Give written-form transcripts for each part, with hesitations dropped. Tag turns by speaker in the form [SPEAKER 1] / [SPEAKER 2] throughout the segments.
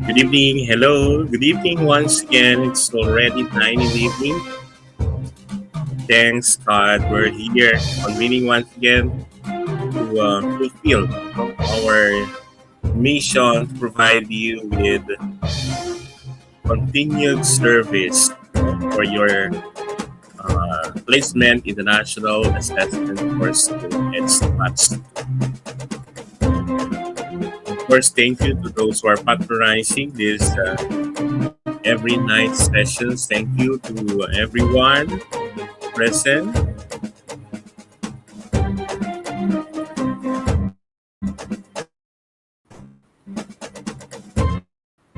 [SPEAKER 1] Good evening. Hello. Good evening once again. It's already 9 in the evening. Thanks God we're here convening once again to fulfill our mission to provide you with continued service for your placement in the National Assessment Course to EdStats. Of course, thank you to those who are patronizing this every night sessions. Thank you to everyone present.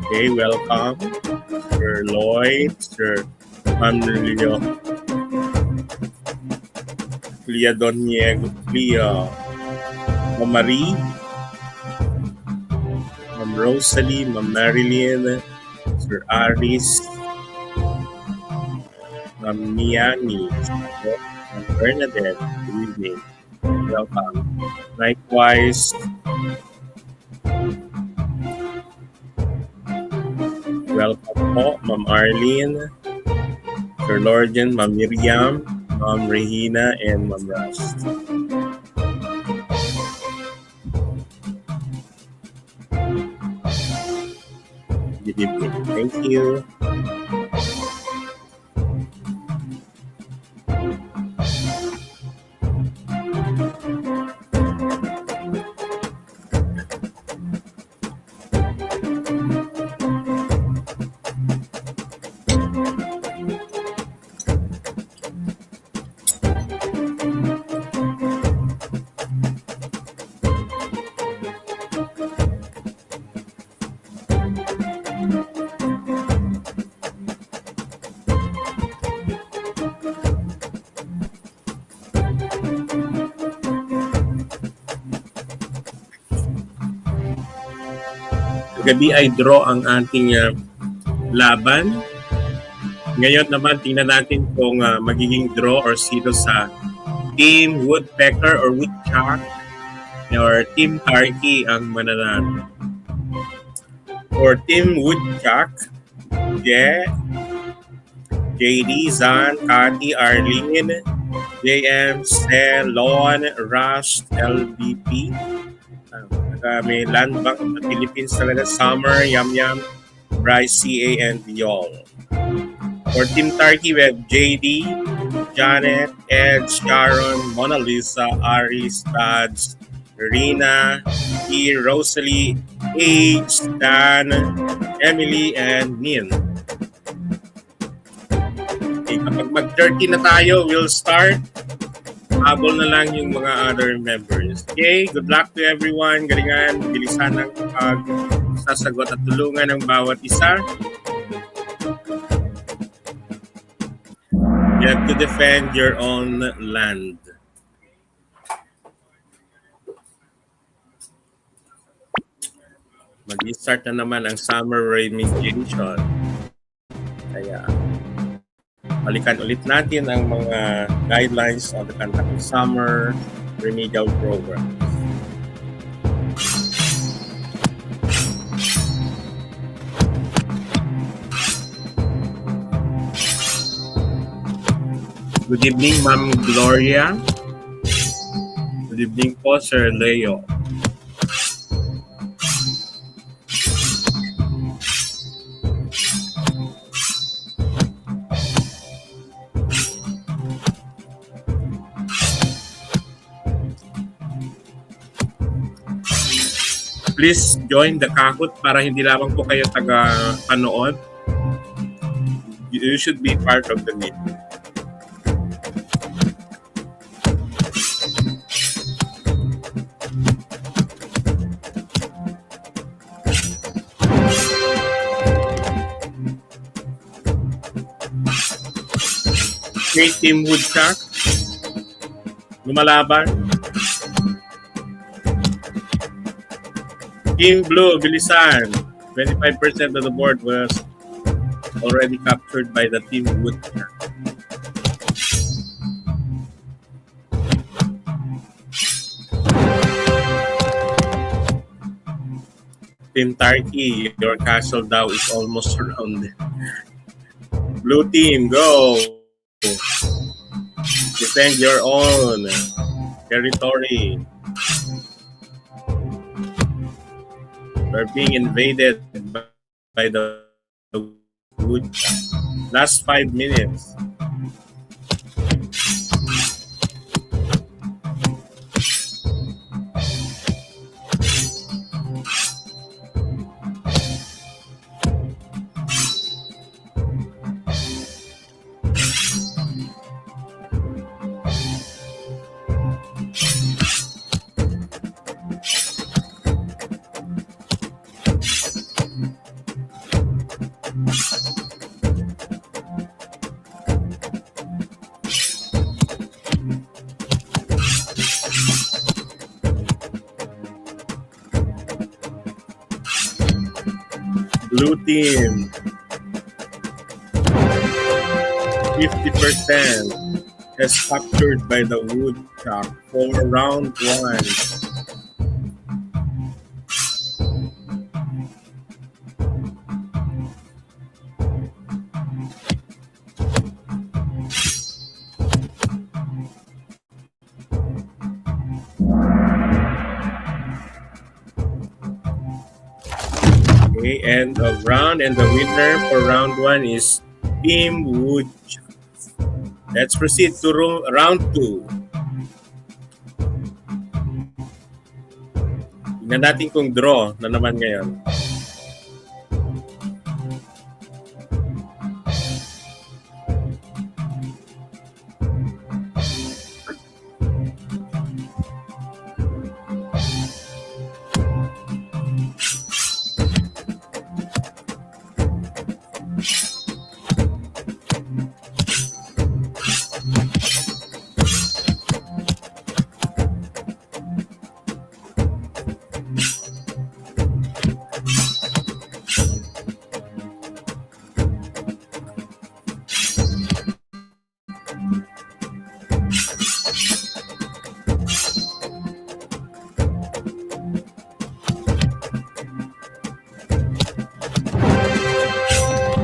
[SPEAKER 1] Okay, welcome, Sir Lloyd, Sir Manlio, Clea Doniego, Clea Mamari, Ma'am Rosalie, Ma'am Marilyn, Sir Aris, Ma'am Niani, Ma'am Bernadette, good evening. Welcome. Likewise, welcome po, Ma'am Arlene, Sir Lorjan, Ma'am Miriam, Ma'am Regina, and Ma'am Rush. Good evening. Thank you. Gabi ay draw ang ating laban. Ngayon naman, tingnan natin kung magiging draw or sino sa Team Woodpecker or Woodchuck or Team Turkey ang mananalo. For Team Woodchuck, JD, Zan, Cathy, Arlene, JM, Celon, Rush, LBP, may Land Bank of the Philippines talaga, Summer, Yam Yam, Bryce, CA, and Viol. For Team Turkey, we have JD, Janet, Ed, Sharon, Mona Lisa, Aris, Bads, Rina, E, Rosalie, H, Dan, Emily, and Nin. Okay, kapag mag-30 na tayo, we'll start. Habol na lang yung mga other members. Okay, good luck to everyone. Galingan, bilisan ang pagsasagot at tulungan ng bawat isa. You have to defend your own land. Mag-start na naman ang summer remediation. Kaya, balikan ulit natin ang mga guidelines of the Kentucky Summer Remedial Program. Good evening, Ma'am Gloria. Good evening po, Sir Leo. Please join the Kahoot para hindi lamang po kayo taga-panood. You should be part of the meeting. Okay, Team Woodchuck. Lumalaban. Team Blue, bilisan. 25% of the board was already captured by the Team Woodchuck. Team Tarky, your castle now is almost surrounded. Blue team, go! Defend your own territory. We're being invaded by the wood. Last 5 minutes. Blue team, 50% has captured by the woodchuck for round 1. Okay, end of round, and the winner for round 1 is Team Woodchuck. Let's proceed to round 2. Tingnan natin kung draw na naman ngayon.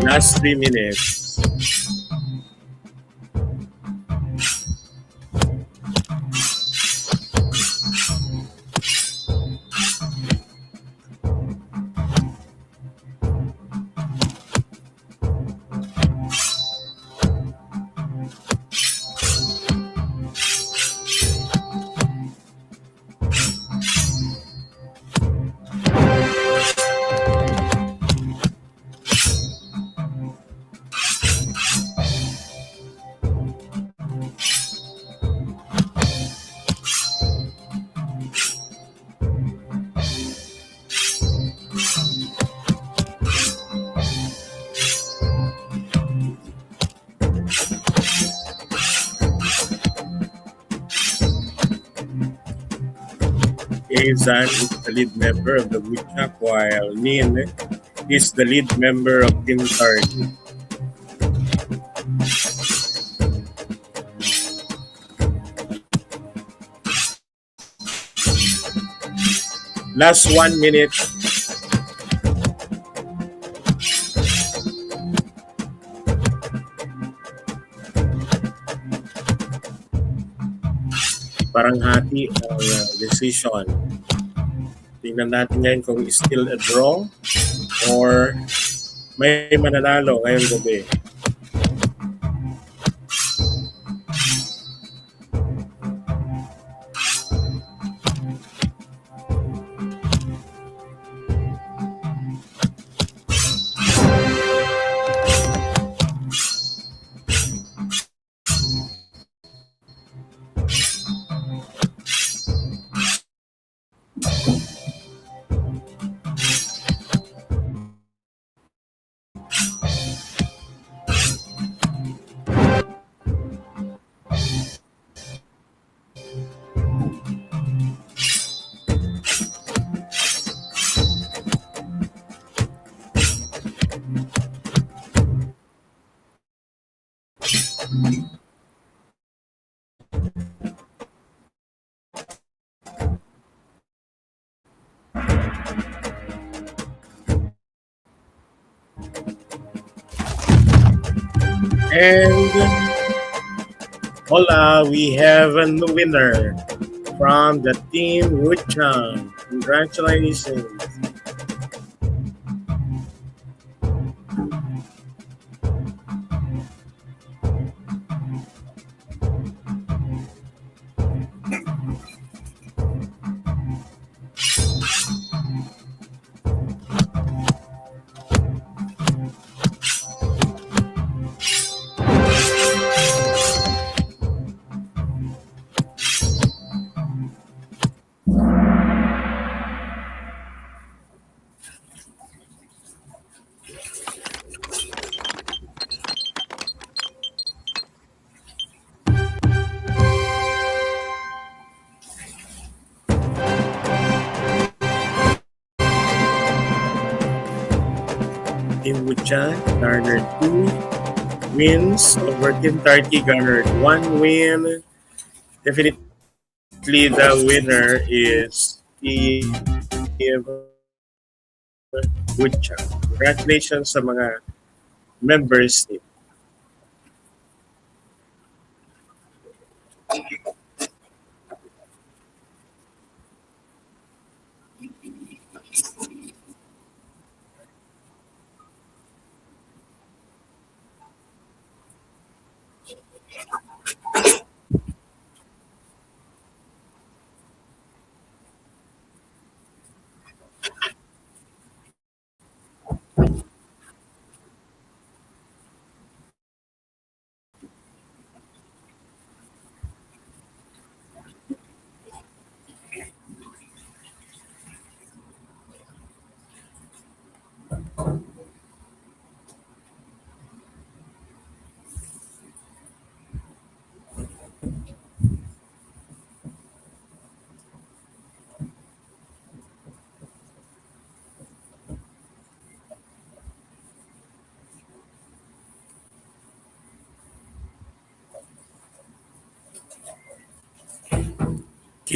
[SPEAKER 1] Last 3 minutes. Zan is the lead member of the Woodchuck, while Nin is the lead member of Team Target. Last 1 minute. Parang hati ang decision. Tingnan natin ngayon kung still a draw or may mananalo ngayong gabi. And hola, we have a new winner from the team Wuchang. Congratulations. Team Wuchang garnered 2 wins over Team Turkey garnered 1 win. Definitely the winner is Team Wuchang. Congratulations sa mga members team.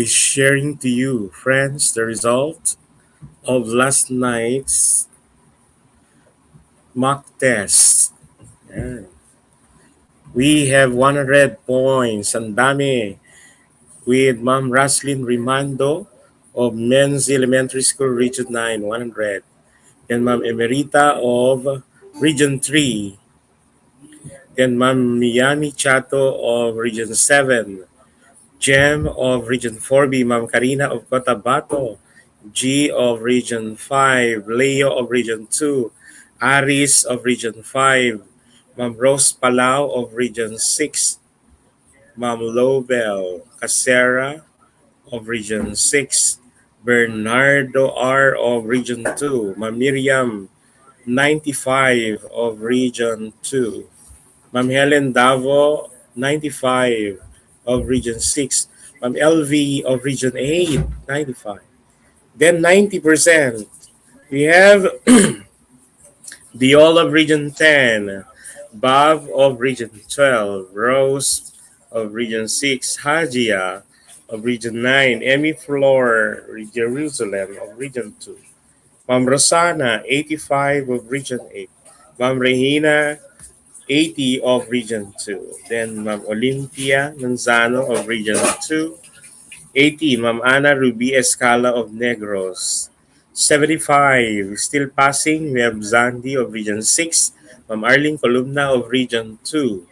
[SPEAKER 1] Is sharing to you, friends, the result of last night's mock test. Yan. We have 100 points. Ang dami. With Ma'am Raslyn Rimando of Men's Elementary School Region 9, 100. Then Ma'am Emerita of Region 3. Then Ma'am Miyami Chato of Region 7. Jem of Region 4B. Ma'am Karina of Cotabato. G of Region 5. Leo of Region 2. Aris of Region 5. Ma'am Rose Palau of Region 6. Ma'am Lobel Casera of Region 6. Bernardo R. of Region 2. Ma'am Miriam 95 of Region 2. Ma'am Helen Davo 95 of Region 6. Ma'am LV of Region 8 95. Then 90%. We have Diol of Region 10. Bob of Region 12. Rose of Region 6. Hajia of Region 9. Emmy Flor Jerusalem of Region 2. Ma'am Rosana 85 of Region 8. Ma'am Regina 80 of Region 2. Then Ma'am Olympia Manzano of Region 2. 80, Ma'am Ana Ruby Escala of Negros. 75, still passing, we have Zandi of Region 6, Ma'am Arlene Columna of Region 2,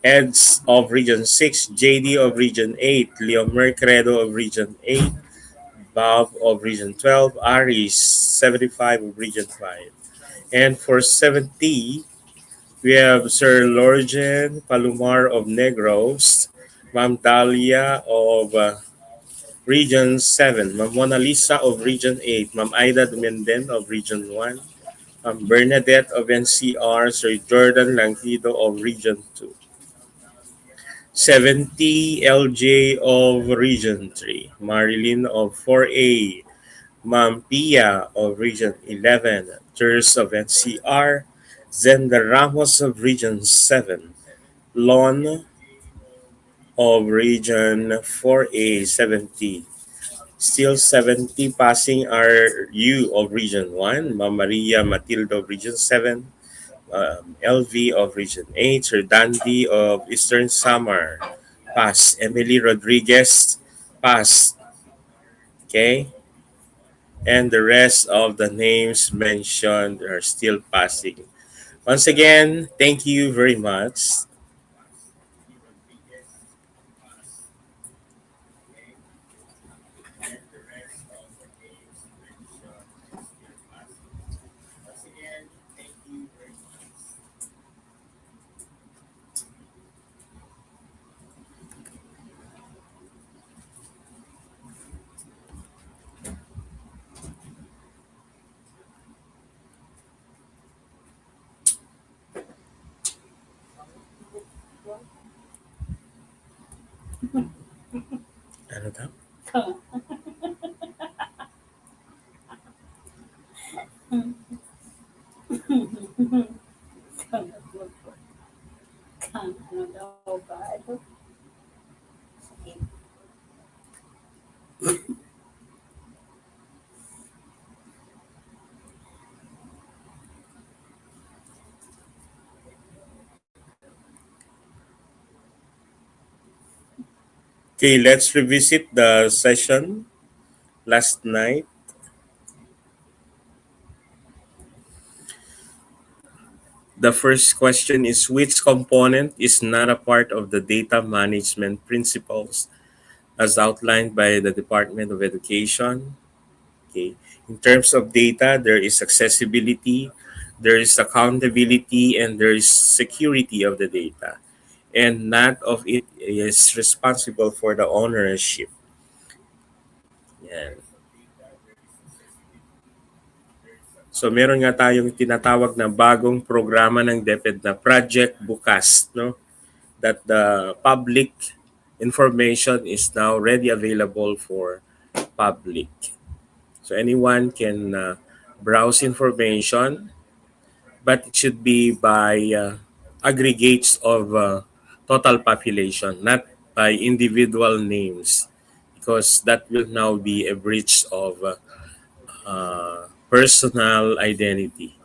[SPEAKER 1] Eds of Region 6, JD of Region 8, Leo Mercredo of Region 8, Bob of Region 12, Aris 75 of Region 5. And for 70, we have Sir Lorgen Palomar of Negros, Ma'am Dahlia of Region 7, Ma'am Mona Lisa of Region 8, Ma'am Aida Dumenden of Region 1, Ma'am Bernadette of NCR, Sir Jordan Langido of Region 2. 70 LJ of Region 3, Marilyn of 4A, Ma'am Pia of Region 11, Ters of NCR, Zenda Ramos of Region 7, Lon of Region 4A 70. Still 70 passing are you of Region 1, Ma'am Maria Matilda of Region 7, LV of Region 8, Sir Dandy of Eastern Samar, pass. Emily Rodriguez, pass. Okay? And the rest of the names mentioned are still passing. Once again, thank you very much. Ano daw? Okay, let's revisit the session last night. The first question is, which component is not a part of the data management principles as outlined by the Department of Education? Okay. In terms of data, there is accessibility, there is accountability, and there is security of the data. And not of it is responsible for the ownership. Yan. So meron nga tayong tinatawag na bagong programa ng DepEd na Project Bukas, no? That the public information is now ready available for public. So anyone can browse information, but it should be by aggregates of total population, not by individual names, because that will now be a breach of personal identity.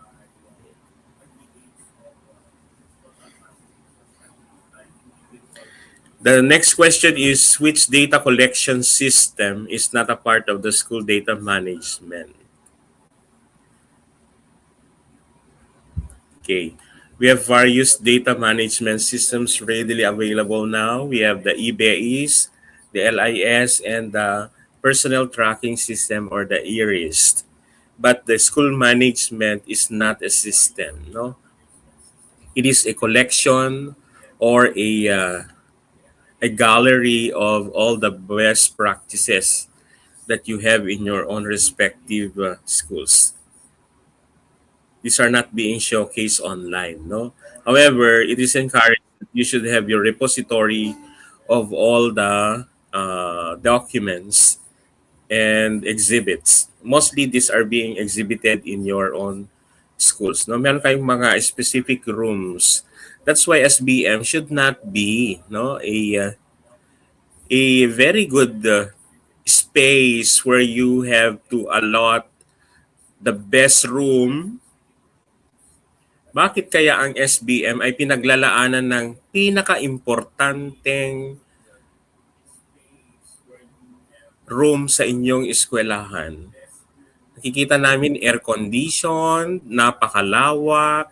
[SPEAKER 1] The next question is, which data collection system is not a part of the school data management? Okay. We have various data management systems readily available now. We have the EBAs, the LIS, and the personnel tracking system, or the ERIS. But the school management is not a system, no? It is a collection or a gallery of all the best practices that you have in your own respective schools. These are not being showcased online, no? However, it is encouraged that you should have your repository of all the documents and exhibits. Mostly these are being exhibited in your own schools, no? Meron kayong mga specific rooms. That's why SBM should not be, no, a very good space where you have to allot the best room. Bakit kaya ang SBM ay pinaglalaanan ng pinaka-importanteng room sa inyong eskwelahan? Nakikita namin air condition, napakalawak,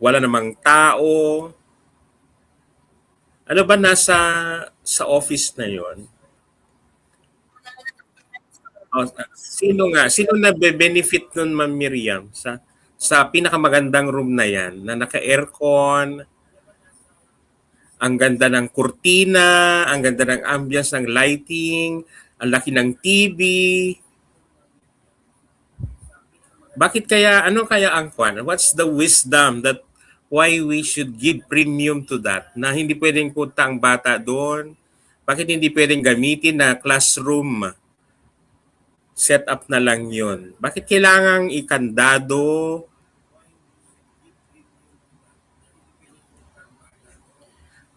[SPEAKER 1] wala namang tao. Ano ba nasa sa office na 'yon? O, sino nabe-benefit nun, Ma'am Miriam, sa pinakamagandang room na 'yan na naka-aircon, ang ganda ng kurtina, ang ganda ng ambience ng lighting, ang laki ng TV. Bakit kaya, ano kaya ang kwan? What's the wisdom that why we should give premium to that? Na hindi pwedeng punta ang bata doon? Bakit hindi pwedeng gamitin na classroom setup na lang yun? Bakit kailangang ikandado?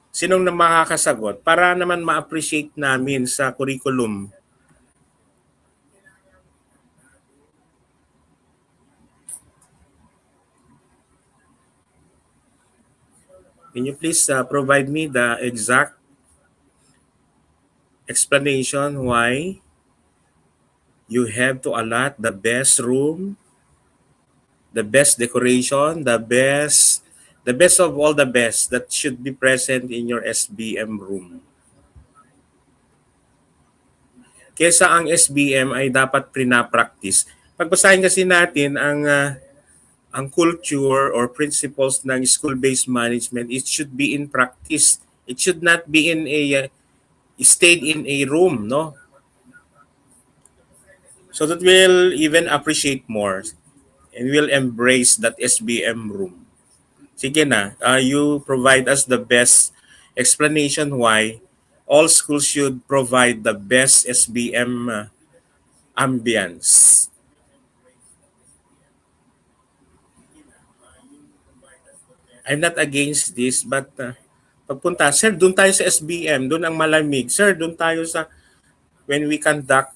[SPEAKER 1] Sinong na makakasagot? Para naman ma-appreciate namin sa curriculum. Can you please provide me the exact explanation why you have to allot the room, the best decoration, the best of all the best that should be present in your SBM room? Kesa ang SBM ay dapat prina-practice. Pagbasahin kasi natin ang culture or principles ng school-based management, it should be in practice. It should not be in a stayed in a room, no? So that we'll even appreciate more and we'll embrace that SBM room. Sige na, you provide us the best explanation why all schools should provide the best SBM ambience. I'm not against this, but pagpunta, sir, doon tayo sa SBM, doon ang malamig. Sir, doon tayo sa, when we conduct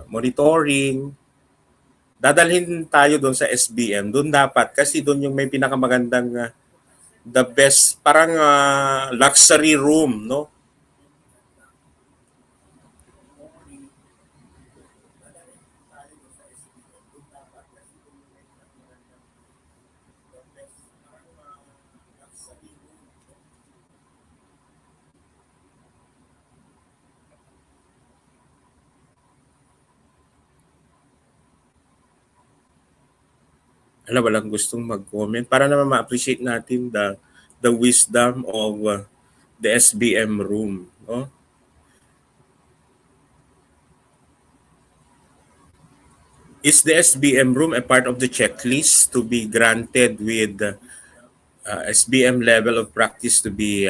[SPEAKER 1] monitoring, dadalhin tayo doon sa SBM. Doon dapat, kasi doon yung may pinakamagandang, the best, parang luxury room, no? Alam, walang gustong mag-comment para naman ma-appreciate natin the wisdom of the SBM room, no? Is the SBM room a part of the checklist to be granted with SBM level of practice to be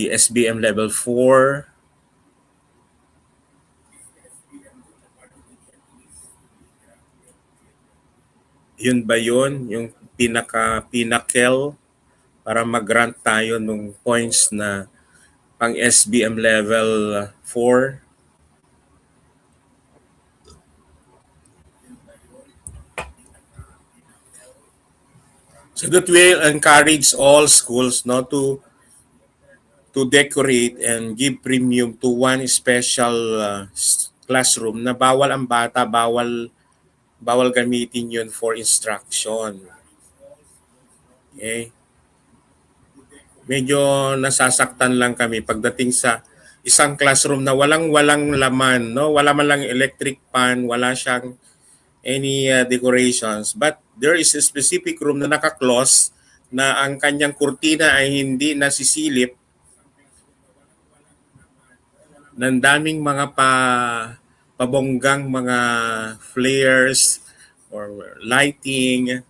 [SPEAKER 1] SBM level 4? Yun ba yun? Yung pinaka-pinnacle para mag-grant tayo nung points na pang SBM level 4? So that will encourage all schools, no, to decorate and give premium to one special classroom na bawal ang bata, bawal gamitin yun for instruction. Okay? Medyo nasasaktan lang kami pagdating sa isang classroom na walang laman, no? Wala man lang electric fan, wala siyang any decorations, but there is a specific room na naka-close na ang kanyang kurtina ay hindi nasisilip ng daming mga pabonggang mga flares or lighting.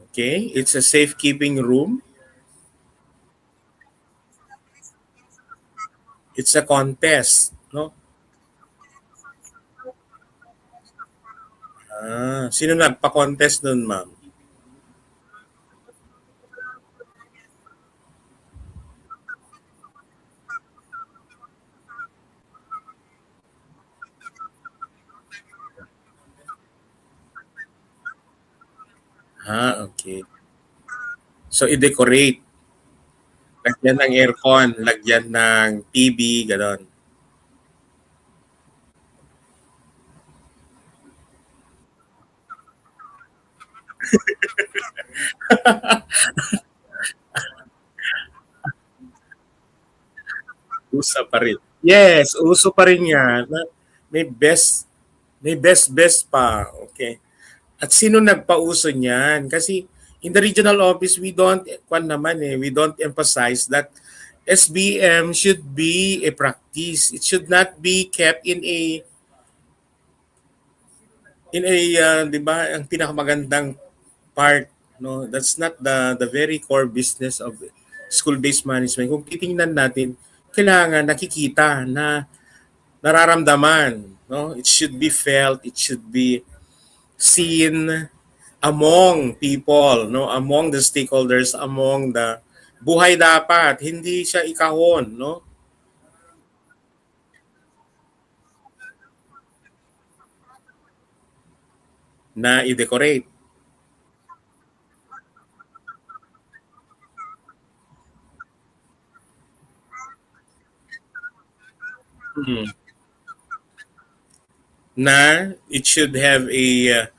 [SPEAKER 1] Okay, it's a safekeeping room. It's a contest, no? Sino nagpa-contest nun, ma'am? Okay. So, i-decorate. Lagyan ng aircon, lagyan ng TV, gano'n. Uso pa rin. Yes, uso pa rin yan. May best, may best pa. Okay. At sino nagpauso niyan? Kasi in the regional office, we don't emphasize that SBM should be a practice. It should not be kept in a 'di ba, ang pinakamagandang part, no? That's not the very core business of school-based management. Kung titingnan natin, kailangan nakikita na nararamdaman, no? It should be felt, it should be seen among people, no? Among the stakeholders, among the buhay dapat, hindi siya ikahon, no? na i-decorate. Mhm. Na it should have a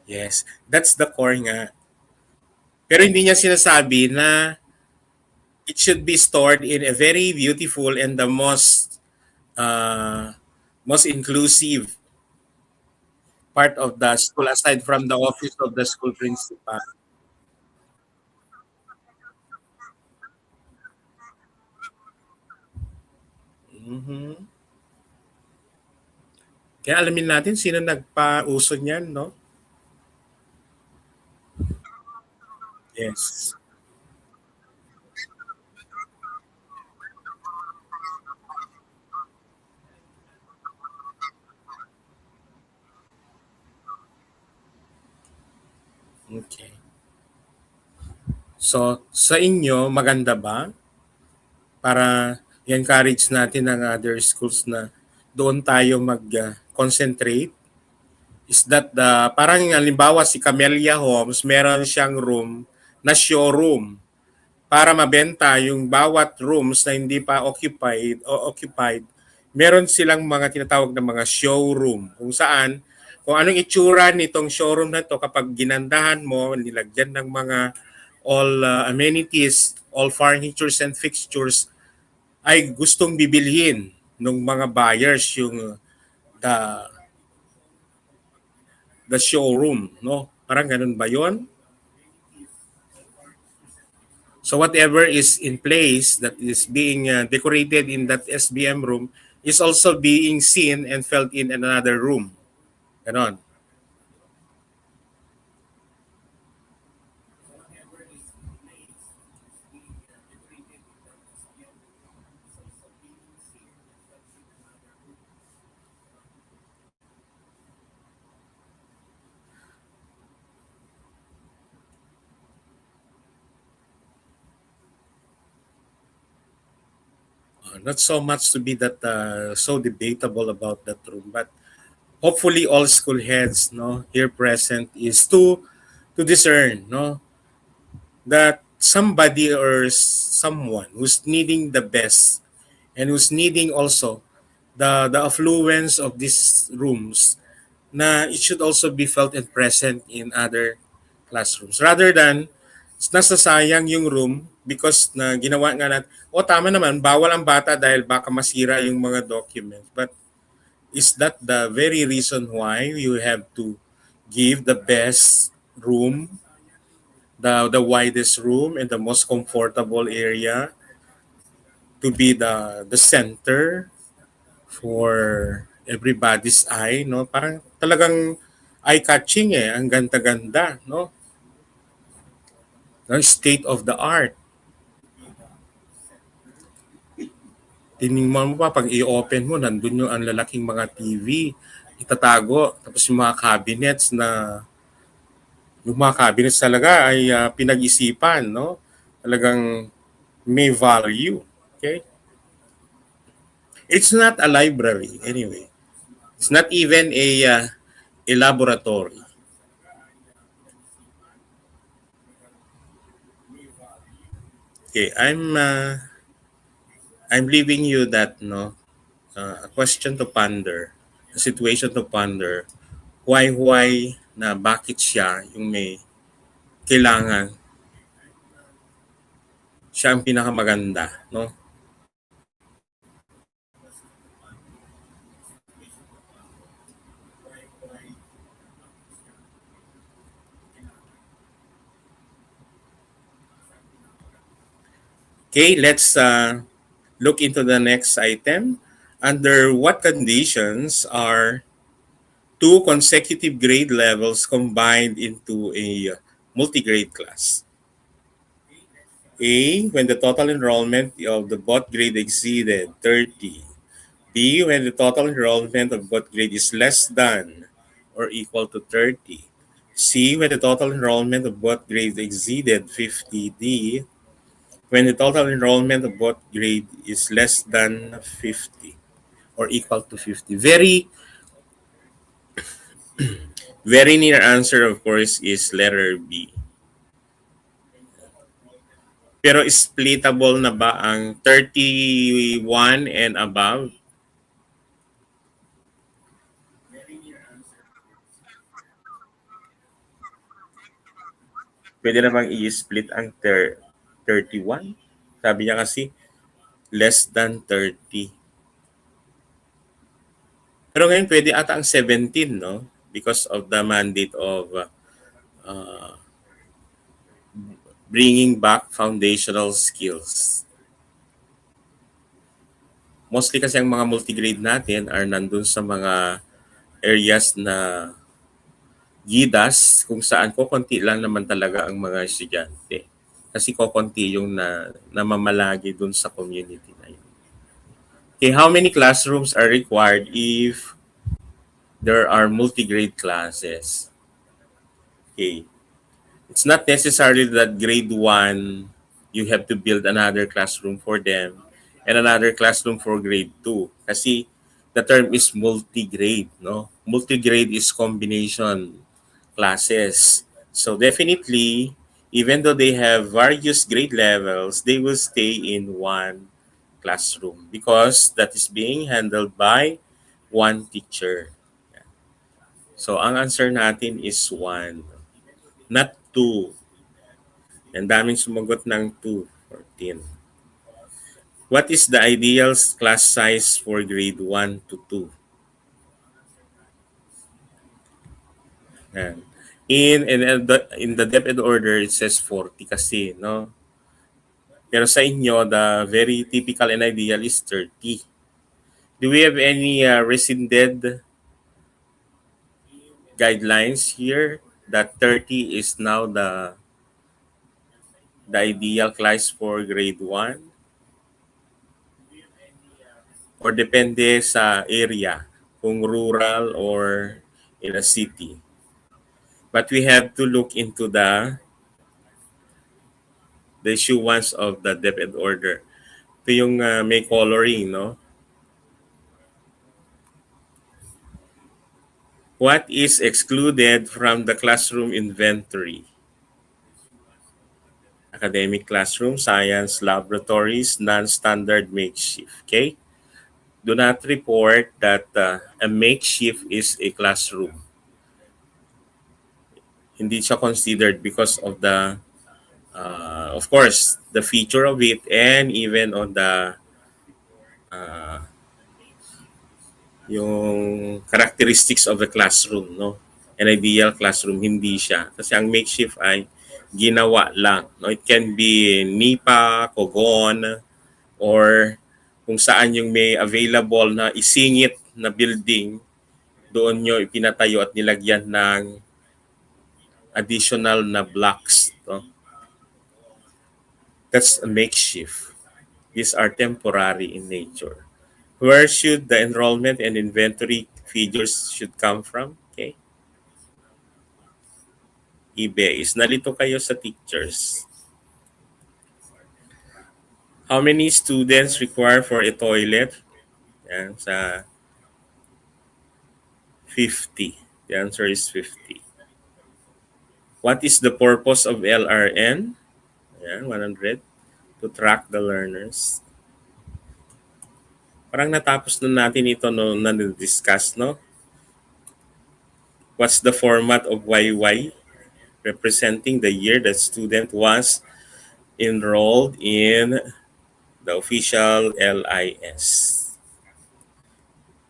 [SPEAKER 1] yes, that's the core nga. Pero hindi niya sinasabi na it should be stored in a very beautiful and the uh, most inclusive part of the school aside from the office of the school principal. Mhm. Kaya alamin natin sino nagpauso niyan, no? Yes. Okay. So, sa inyo, maganda ba para i-encourage natin ang other schools na doon tayo mag-concentrate? Is that the, parang halimbawa si Camellia Homes, meron siyang room na showroom para mabenta yung bawat rooms na hindi pa occupied, meron silang mga tinatawag na mga showroom kung saan kung anong itsura nitong showroom na to kapag ginandahan mo, nilagyan ng mga all amenities, all furnitures and fixtures ay gustong bibilhin ng mga buyers yung the the showroom, no? Parang ganun ba 'yon? So whatever is in place that is being decorated in that SBM room is also being seen and felt in another room. Ganon. Not so much to be that so debatable about that room, but hopefully all school heads, no, here present is to discern, no, that somebody or someone who's needing the best and who's needing also the affluence of these rooms na it should also be felt and present in other classrooms rather than nasasayang yung room because na ginawa nga natin, o tama naman, bawal ang bata dahil baka masira yung mga documents. But is that the very reason why you have to give the best room, the widest room and the most comfortable area to be the center for everybody's eye, no? Parang talagang eye-catching eh, ang ganda-ganda, no? The state of the art. Tiningnan mo pa, pag i-open mo, nandun yung ang lalaking mga TV, itatago. Tapos yung mga cabinets talaga ay pinag-isipan, no? Talagang may value. Okay? It's not a library anyway. It's not even a laboratory. Okay, I'm leaving you that no a question to ponder, a situation to ponder. Why na bakit siya yung may kailangan siya ang pinakamaganda, no? Okay, let's look into the next item. Under what conditions are two consecutive grade levels combined into a multi-grade class? A, when the total enrollment of the both grade exceeded 30. B, when the total enrollment of both grade is less than or equal to 30. C, when the total enrollment of both grades exceeded 50. D, when the total enrollment of both grade is less than 50 or equal to 50. Very near answer, of course, is letter B. Pero splittable na ba ang 31 and above? Pwede na bang i-split ang 31? Sabi niya kasi less than 30. Pero ngayon pwede ata ang 17, no? Because of the mandate of uh, bringing back foundational skills. Mostly kasi ang mga multigrade natin are nandun sa mga areas na gidas kung saan kokonti lang naman talaga ang mga estudyante. Kasi kokonti yung namamalagi dun sa community na yun. Okay, how many classrooms are required if there are multi-grade classes? Okay, it's not necessarily that grade 1 you have to build another classroom for them and another classroom for grade 2 kasi the term is multi-grade, no? Multi-grade is combination classes. So definitely, even though they have various grade levels, they will stay in one classroom because that is being handled by one teacher. So ang answer natin is 1, not 2. Ang daming sumagot ng 2, 14. What is the ideal class size for grade 1 to 2? Yan. In the depth order, it says 40 kasi, no? Pero sa inyo, the very typical and ideal is 30. Do we have any rescinded guidelines here that 30 is now the ideal class for grade 1? Or depende sa area, kung rural or in a city? But we have to look into the issuance of the depth order. Ito yung may coloring, no? What is excluded from the classroom inventory? Academic classroom, science laboratories, non-standard makeshift. Okay? Do not report that a makeshift is a classroom. Hindi siya considered because of of course, the feature of it and even on the uh, yung characteristics of the classroom, no? An ideal classroom, hindi siya. Kasi ang makeshift ay ginawa lang. No? It can be nipa, kogon, or kung saan yung may available na isingit na building, doon nyo ipinatayo at nilagyan ng additional na blocks. No? That's a makeshift. These are temporary in nature. Where should the enrollment and inventory figures should come from? Okay. Is nalito kayo sa teachers. How many students require for a toilet? Yan, sa 50. The answer is 50. What is the purpose of LRN? Yan, 100. To track the learners. Parang natapos na natin ito no, na-discuss, no? What's the format of YY? Representing the year that student was enrolled in the official LIS.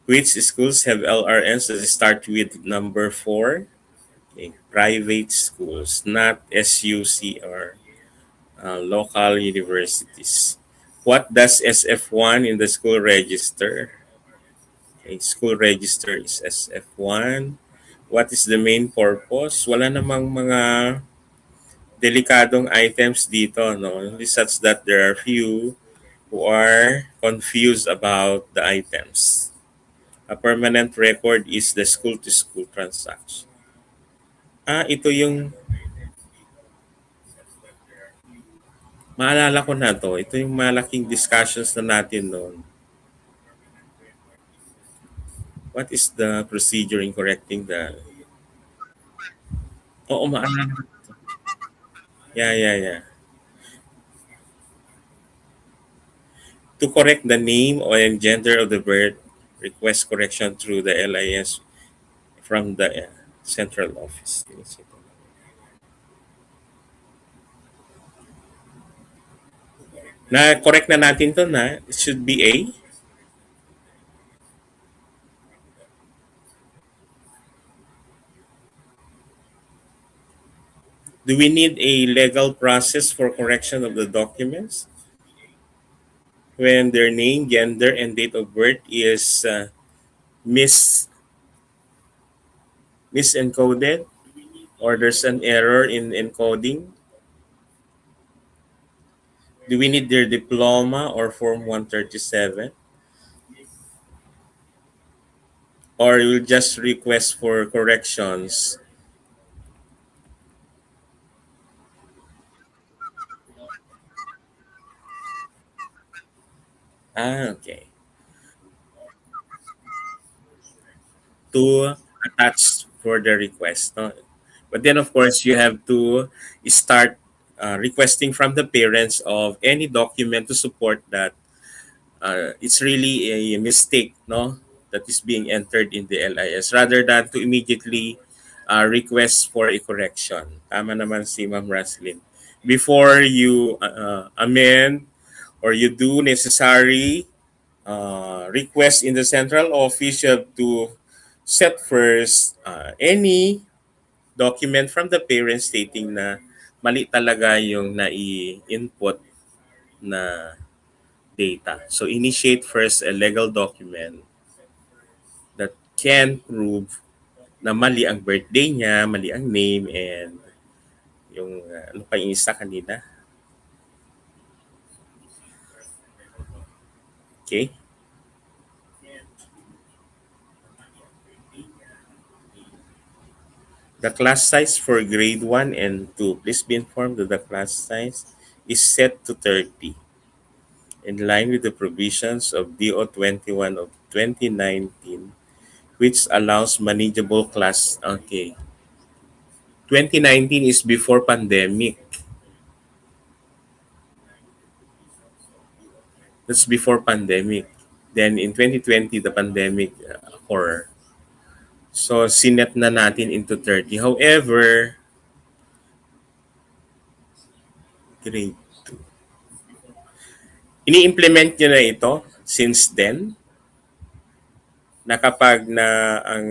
[SPEAKER 1] Which schools have LRNs that start with number 4? Okay. Private schools, not SUC or local universities. What does SF1 in the school register? Okay. School register is SF1. What is the main purpose? Wala namang mga delikadong items dito, no? Only such that there are few who are confused about the items. A permanent record is the school-to-school transaction. Ito yung Maalala ko na 'to, ito yung malaking discussions na natin noon. What is the procedure in correcting the Oo, maalala ko. Yeah, yeah, yeah. To correct the name or and gender of the bird, request correction through the LIS from the central office. Na-correct na natin 'to na it should be A. Do we need a legal process for correction of the documents when their name, gender, and date of birth is mis misencoded or there's an error in encoding? Do we need their diploma or Form 137? Or we'll just request for corrections? Ah, okay. To attach for the request. No? But then, of course, you have to start requesting from the parents of any document to support that it's really a mistake, no, that is being entered in the LIS rather than to immediately request for a correction. Tama naman si Ma'am Raslin. Before you amend or you do necessary request in the central office, you have to set first any document from the parents stating na mali talaga yung nai-input na data. So initiate first a legal document that can prove na mali ang birthday niya, mali ang name, and yung ano pa yung isa kanina. Okay? The class size for grade 1 and 2. Please be informed that the class size is set to 30 in line with the provisions of DO 21 of 2019 which allows manageable class. Okay. 2019 is before pandemic. That's before pandemic. Then in 2020, the pandemic occurred. So sinet na natin into 30. However, grade 2. Ini-implement nyo na ito since then na kapag na ang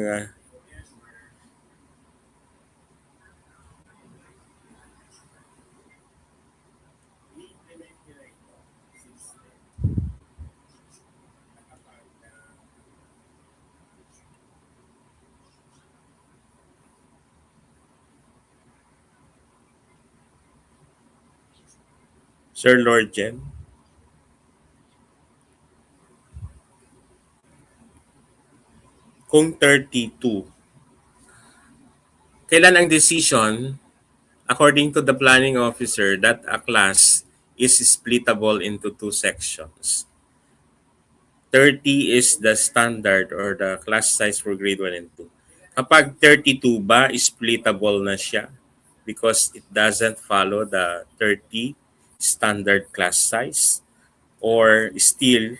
[SPEAKER 1] Sir Lord Jen, kung 32, kailan ang decision according to the planning officer that a class is splittable into two sections? 30 is the standard or the class size for grade 1 and 2. Kapag 32 ba, splittable na siya because it doesn't follow the 30 standard class size or still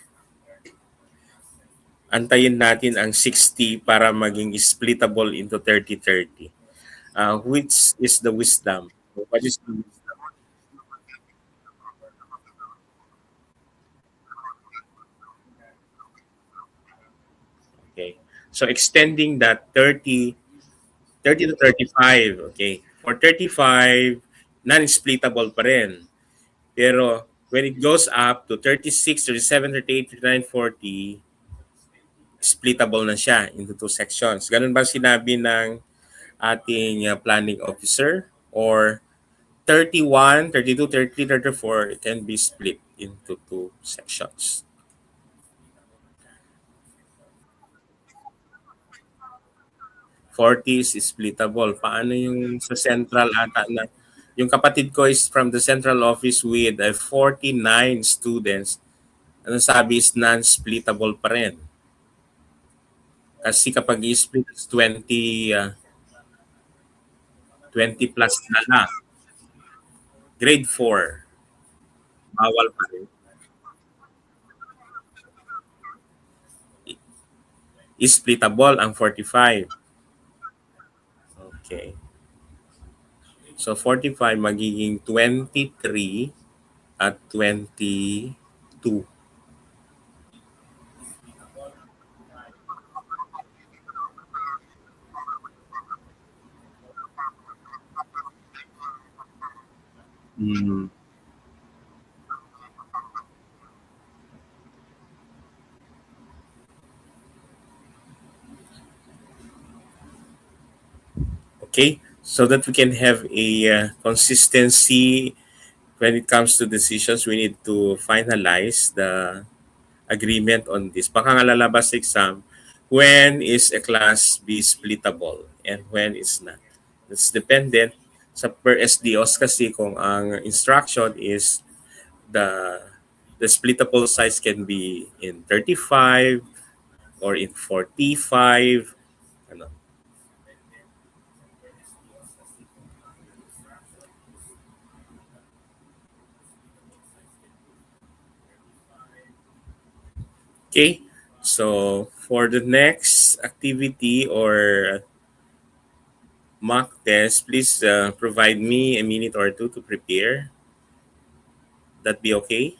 [SPEAKER 1] antayin natin ang 60 para maging splittable into 30-30. Which is the wisdom? What is the wisdom? Okay. So extending that 30 to 35, okay. For 35, non-splittable pa rin. Pero when it goes up to 36, 37, 38, 39, 40, splittable na siya into two sections. Ganun ba sinabi ng ating planning officer? Or 31, 32, 33, 34, it can be split into two sections. 40 is splittable. Paano yung sa central ata na Yung kapatid ko is from the central office with 49 students. Ano sabi is non-splittable pa rin. Kasi kapag i-split is 20 plus na lang. Grade 4, bawal pa rin. Splittable ang 45. Okay. So 45 magiging 23 at 22. Mm, okay. So that we can have a consistency when it comes to decisions, we need to finalize the agreement on this. Baka nga lalabas sa exam, when is a class be splittable and when it's not. It's dependent sa per SDOs kasi kung ang instruction is the the splittable size can be in 35 or in 45. Ano. Okay, so for the next activity or mock test, please provide me a minute or two to prepare. That be okay?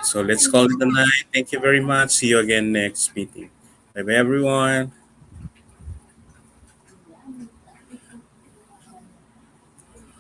[SPEAKER 1] So let's call it a night. Thank you very much. See you again next meeting. Bye bye, everyone.